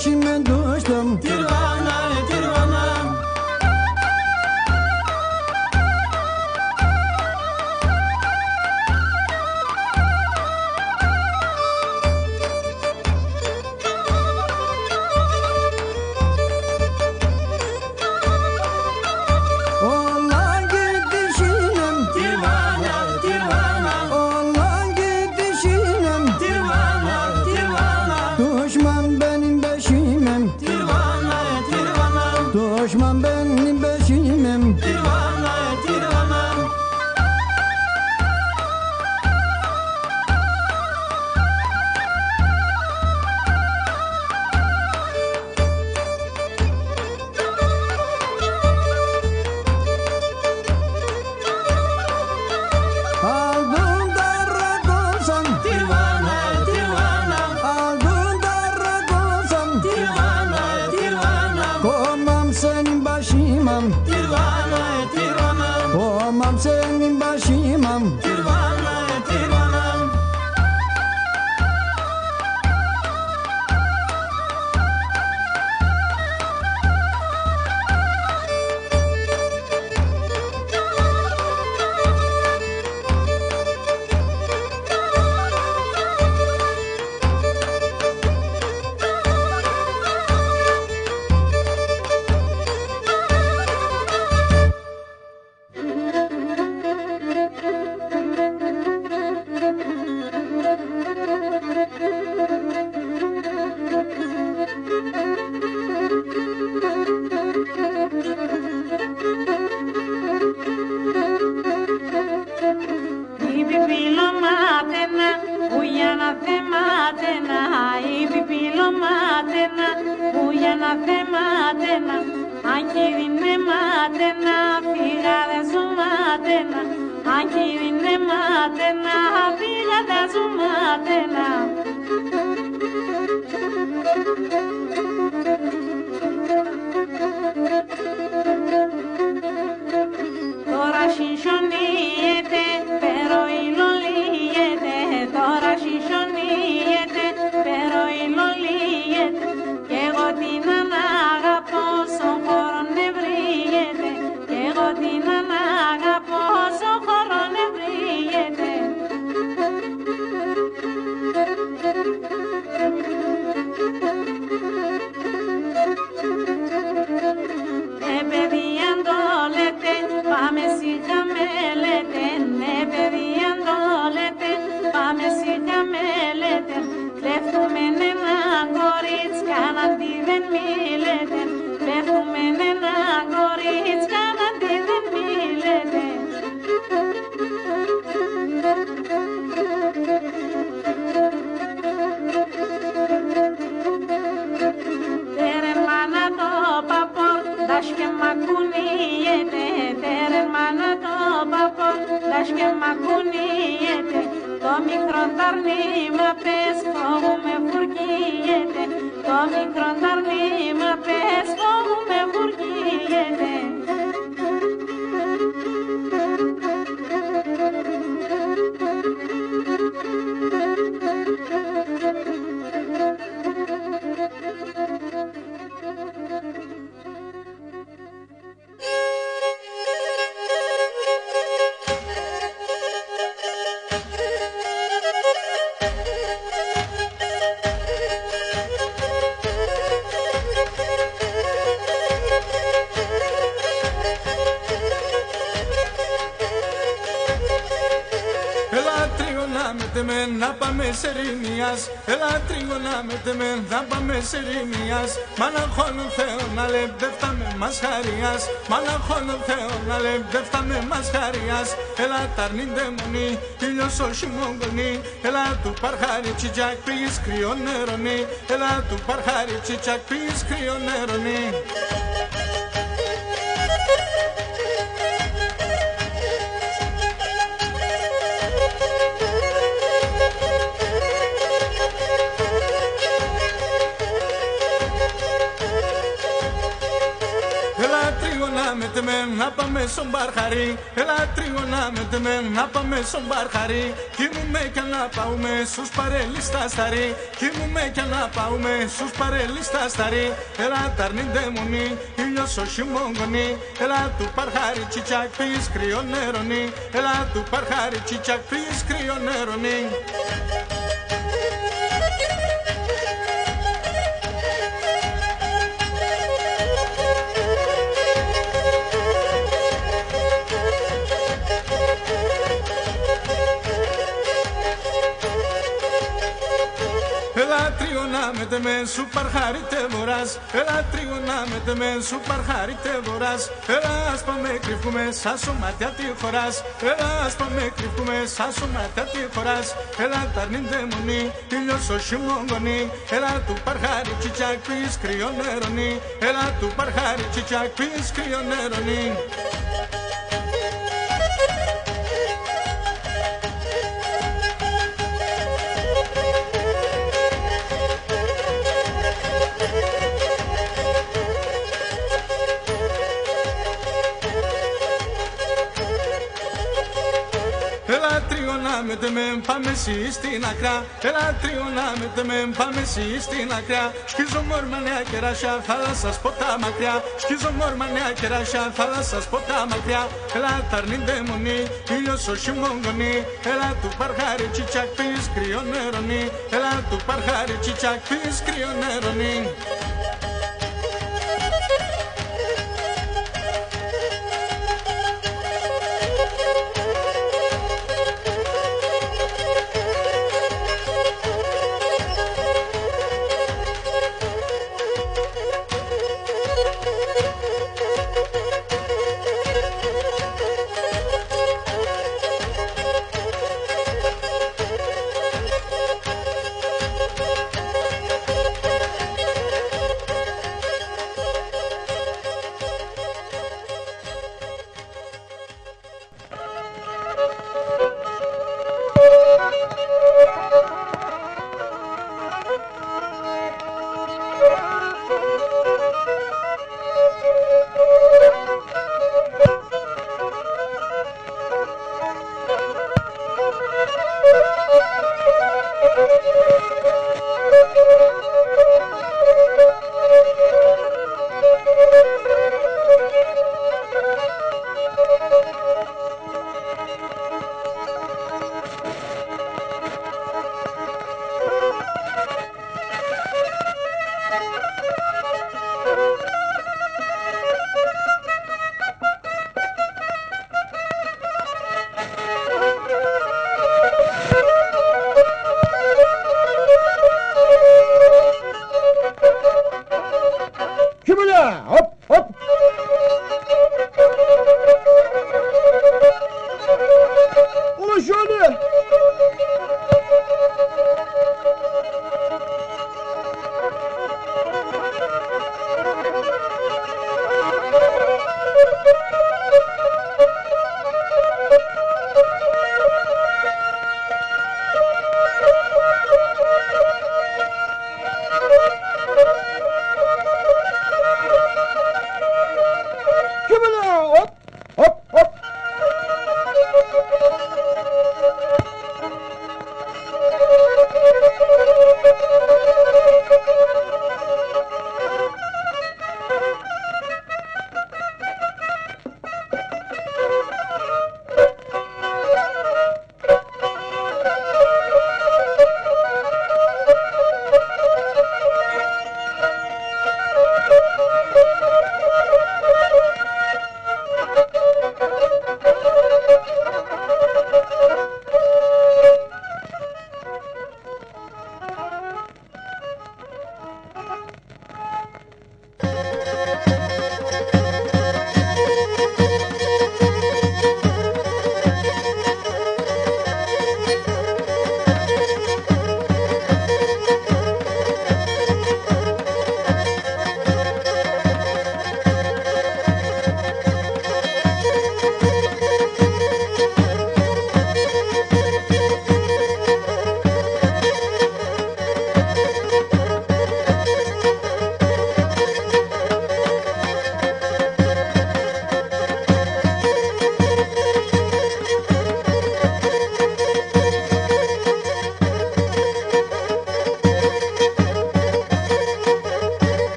peşime düştüm. Tirvana, Tirvana. Oğlan gidişinem, Tirvana, Tirvana. oğlan gidişinem. Tirvana, Tirvana. Düşman benim peşimem, Tirvana, Tirvana. düşman benim peşimem. Tirvana, Tirvana. Aldın darak olsam, Tirvana, Tirvana. aldın darak olsam. Tirvana, Tirvana. Kovmam senin başımam, Tirvana, Tirvana. kovmam senin başımam. Tirvana, Tirvana. Η πιπιλωμάταινα, που για να θεμάταινα, η πιπιλωμάταινα, που για να θεμάταινα, αν κύριε μάταινα, φύγαδε ζουμάταινα, αν κύριε μάταινα, φύγαδε ζουμάταινα. Τώρα συγχωνίεται, pero ηλολίγεται. Τώρα συγχωνίεται, pero ηλολίγεται. Κι εγώ την αναγαπώ, στον χώρο νευρίγεται. Κι εγώ την αναγαπώ, στον χώρο νευρίγεται. Παιδί αν το λέτε, πάμε σιγά με λέτε. Ναι, παιδί αν το λέτε, πάμε σιγά με λέτε. Κλέφτουμε ένα κορίτσια, να τι δεν μιλέτε. Κλέφτουμε ένα κορίτσια, να τι δεν μιλέτε. Tere mana to papor, dashke makuniyete. Tere mana to papor, dashke makuniyete. Το μικρό ταρνίμα πες, φόβου με φουρκίγεται. Το μικρό ταρνίμα πες, φόβου με φουρκίγεται. Να πάμε σε Ρήνιας, έλα τρίγωνα με τεμέν, να πάμε σε Ρήνιας. Μ' αναχώνω Θεό να λέει δεν φτάμε μας χαρίας. Μ' αναχώνω Θεό να λέει δεν φτάμε μας χαρίας. Έλα ταρνήν δαιμονή, ήλιος όχι μογγονή. Έλα του παρχάρι τσιτσακ πήγες κρύο νερονή. Έλα του παρχάρι τσιτσακ πήγες κρύο νερονή. με τεμέ, να πάμε στον Μπαρχαρί. Έλα τρίγωνα με τεμέ, να πάμε στον Μπαρχαρί. Κοιμούμε κι να πάουμε στους παρέλις τα σταρί. Κοιμούμε κι να πάουμε στους παρέλις τα σταρί. Έλα ταρνίντε μονή, ήλιος όχι μογγονή. Έλα του Παρχάρι τσιτσακ πεις κρύο νερονί. Έλα του Παρχάρι τσιτσακ πεις κρύο νερονί. Έλα τρίγωνα με τεμέ, σου παρχαρείτε βοράς. Έλα τρίγωνα με τεμέ, σου παρχαρείτε βοράς. Έλα ας πάμε κρυφούμε, σαν σωματιά τη χωράς. Έλα ας πάμε κρυφούμε, σαν σωματιά τη χωράς. Έλα ταρνίντε μονή, ήλιος όχι μογγονή. Έλα του Παρχάρι τσιτσακ πεις κρύο νερονί. Έλα του Παρχάρι τσιτσακ πεις κρύο νερονί. Έλα τρίγωνα με τεμέ, πάμε εσύ στην ακρά. Έλα τρίγωνα με τεμέ, πάμε εσύ στην ακρά. Σκίζω μόρμα νέα κεράσια, θάλασσας ποτά μακριά. Σκίζω μόρμα νέα κεράσια, θάλασσας ποτά μακριά. Έλα ταρνίντε μονή, ήλιος όχι μογγονή. Έλα του Παρχάρι τσιτσακ πεις κρύο νερονί. Έλα του Παρχάρι τσιτσακ πεις κρύο νερονί.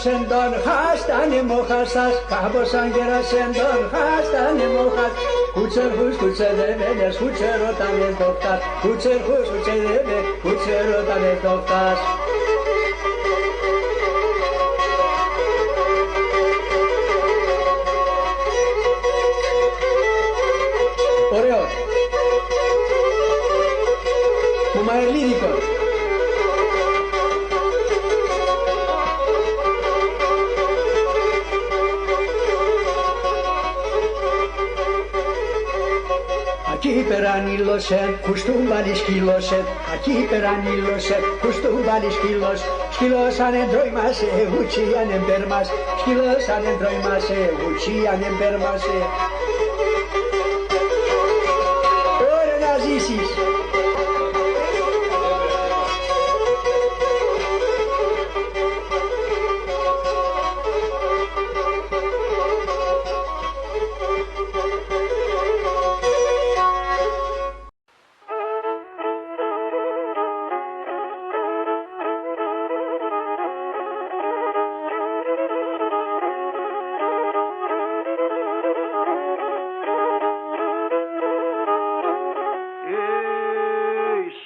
σεντόν χάστανε μοχαστάς, κάμποσαν καιρό σεντόν χάστανε μοχαστάς. Κουτσερχούς κουτσεδεμένες, κουτσερότανες δόκτας, κουτσερχούς κουτσεδεμένες, κουτσερότανες δόκτας. Ωραίος. Μαμαελίδικο. Aquí περανήλωσεν, κουστούμπαλι σκύλωσεν, aquí περανήλωσεν, κουστούμπαλι σκύλος. Σκύλωσανε τρώιμασε, ουτσίανε μπέρμας, σκύλωσανε τρώιμασε, ουτσίανε μπέρμασε. Ωραία να ζήσεις.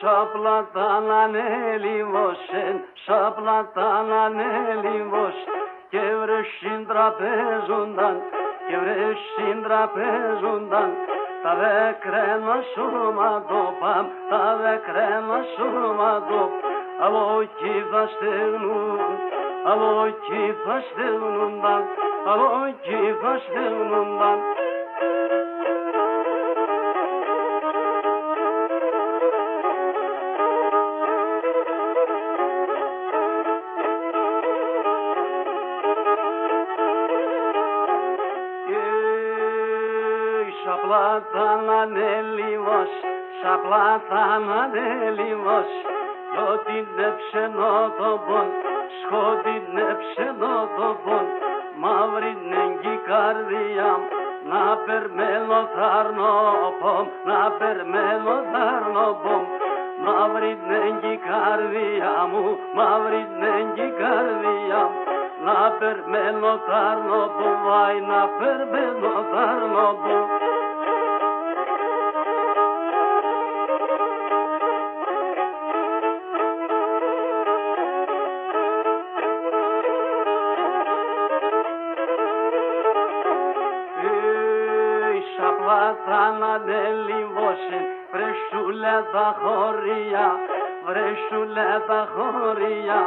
Σαπλατάνανε λιμόσεν, σαπλατάνανε λιμός και βρεσιν τραπέζουνταν, και βρεσιν τραπέζουνταν τα δεκρένα σώματοπαμ, τα δεκρένα σώματοπ από εκεί θα στεγνούν, από εκεί θα στεγνουνταν, από εκεί θα στεγνουνταν. Σαπλάτανανε λιμός, σαπλάτανανε λιμός, σκοτεινέψε νότοπον, σκοτεινέψε νότοπον, μαύρη νέγκη καρδιά, να περμένω θαρνοπομ, να περμένω θαρνοπομ, μαύρη νέγκη καρδιά μου, μαύρη νέγκη καρδιά μου, να περμένω θαρνοπομ, βάι να περμένω θαρνοπομ. Σαπλάτανανε λιμόσεν, βρεσούλε τα χωριά, βρεσούλε τα χωριά,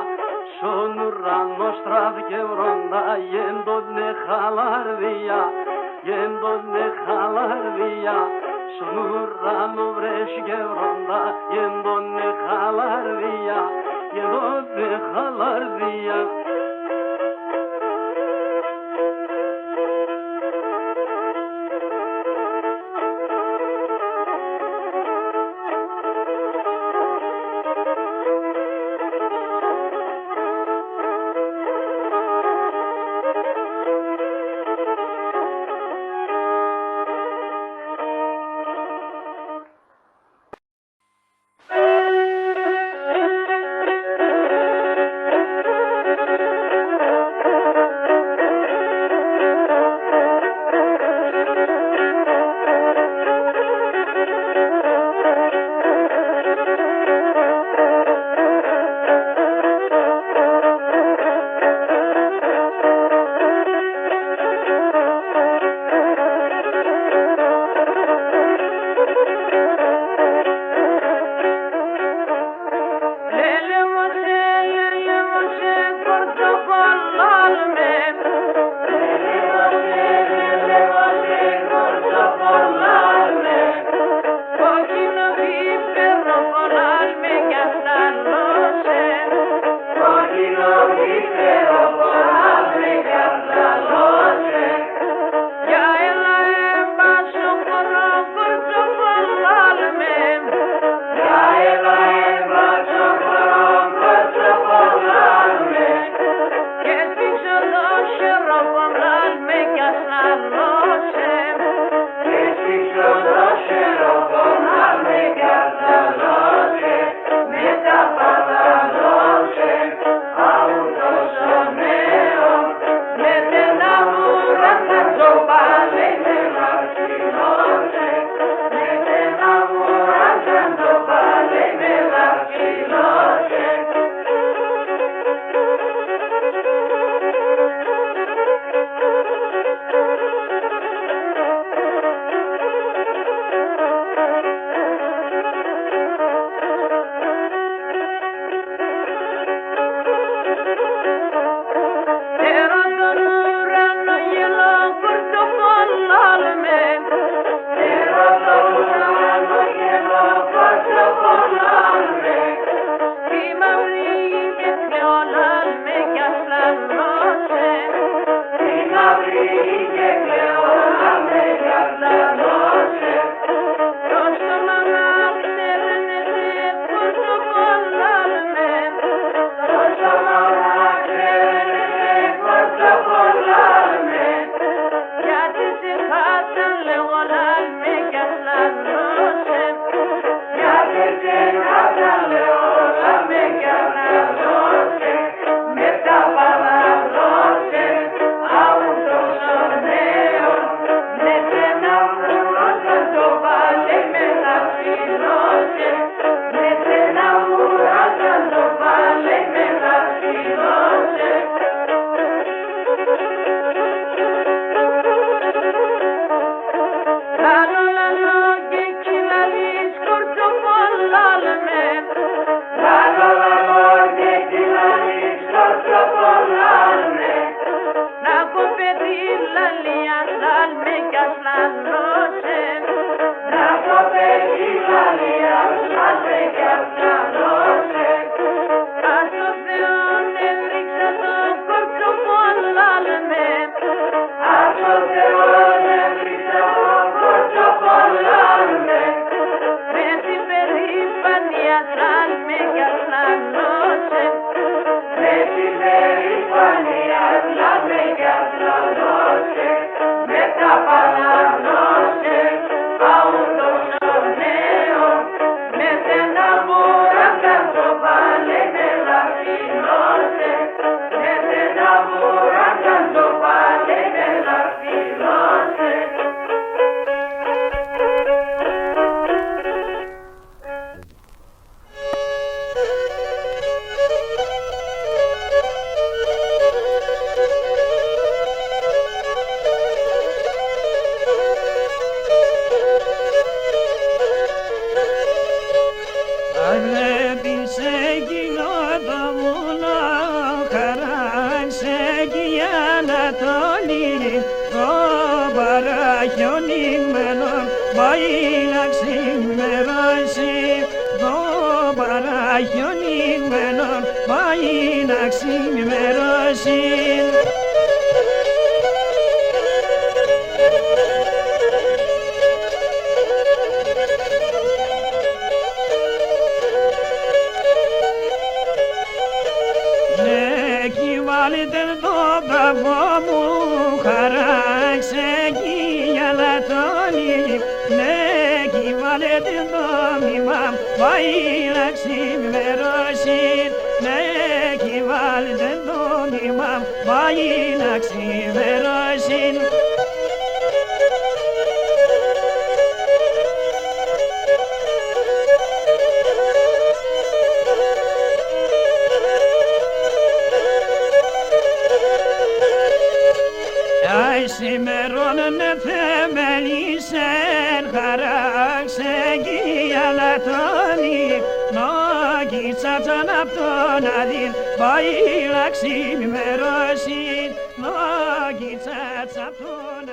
στον ουρανό στραβκευρώντα, γέντονε χαλαρδιά, γέντονε χαλαρδιά, στον ουρανό βρεσκευρώντα, γέντονε χαλαρδιά, γέντονε χαλαρδιά. αυνανώσε. Να το παιδί λαλία, σάσε κι αυνανώσε. Ας το Θεόν έβριξα το κορτσοπολάλμε. Ας το Θεόν έβριξα το κορτσοπολάλμε. Με την περήφανεια θάλμε κι αυνανώσε. Με την περήφανεια θάλμε κι αυνανώσε. Με τα πανανώσε, αούτος ο νέο. Με τένα βούρα κάτω πάλι με λαφινώσε. Με τένα βούρα κάτω πάλι με λαφινώσε. Αν βλέπεις εκείνο το βουνό, χαράξε εκεί η Ανατολή, το παραχιονισμένο πάει να ξημερώσει, το παραχιονισμένο πάει να ξημερώσει. Βάλετε το μπραβό μου, χαράξε εκεί η Ανατολή. Ναι, κι βάλετε το μήμα, πάει να ξημερώσει. Ναι, κι βάλετε το μήμα, πάει να ξημερώσει. Σημερώνουνε θεμελίσεν, χαράξε εκεί η Ανατολή. Νόκι τσάτσαν απ' τον Αδύν, πάει να ξημερώσει. Νόκι τσάτσαν απ' τον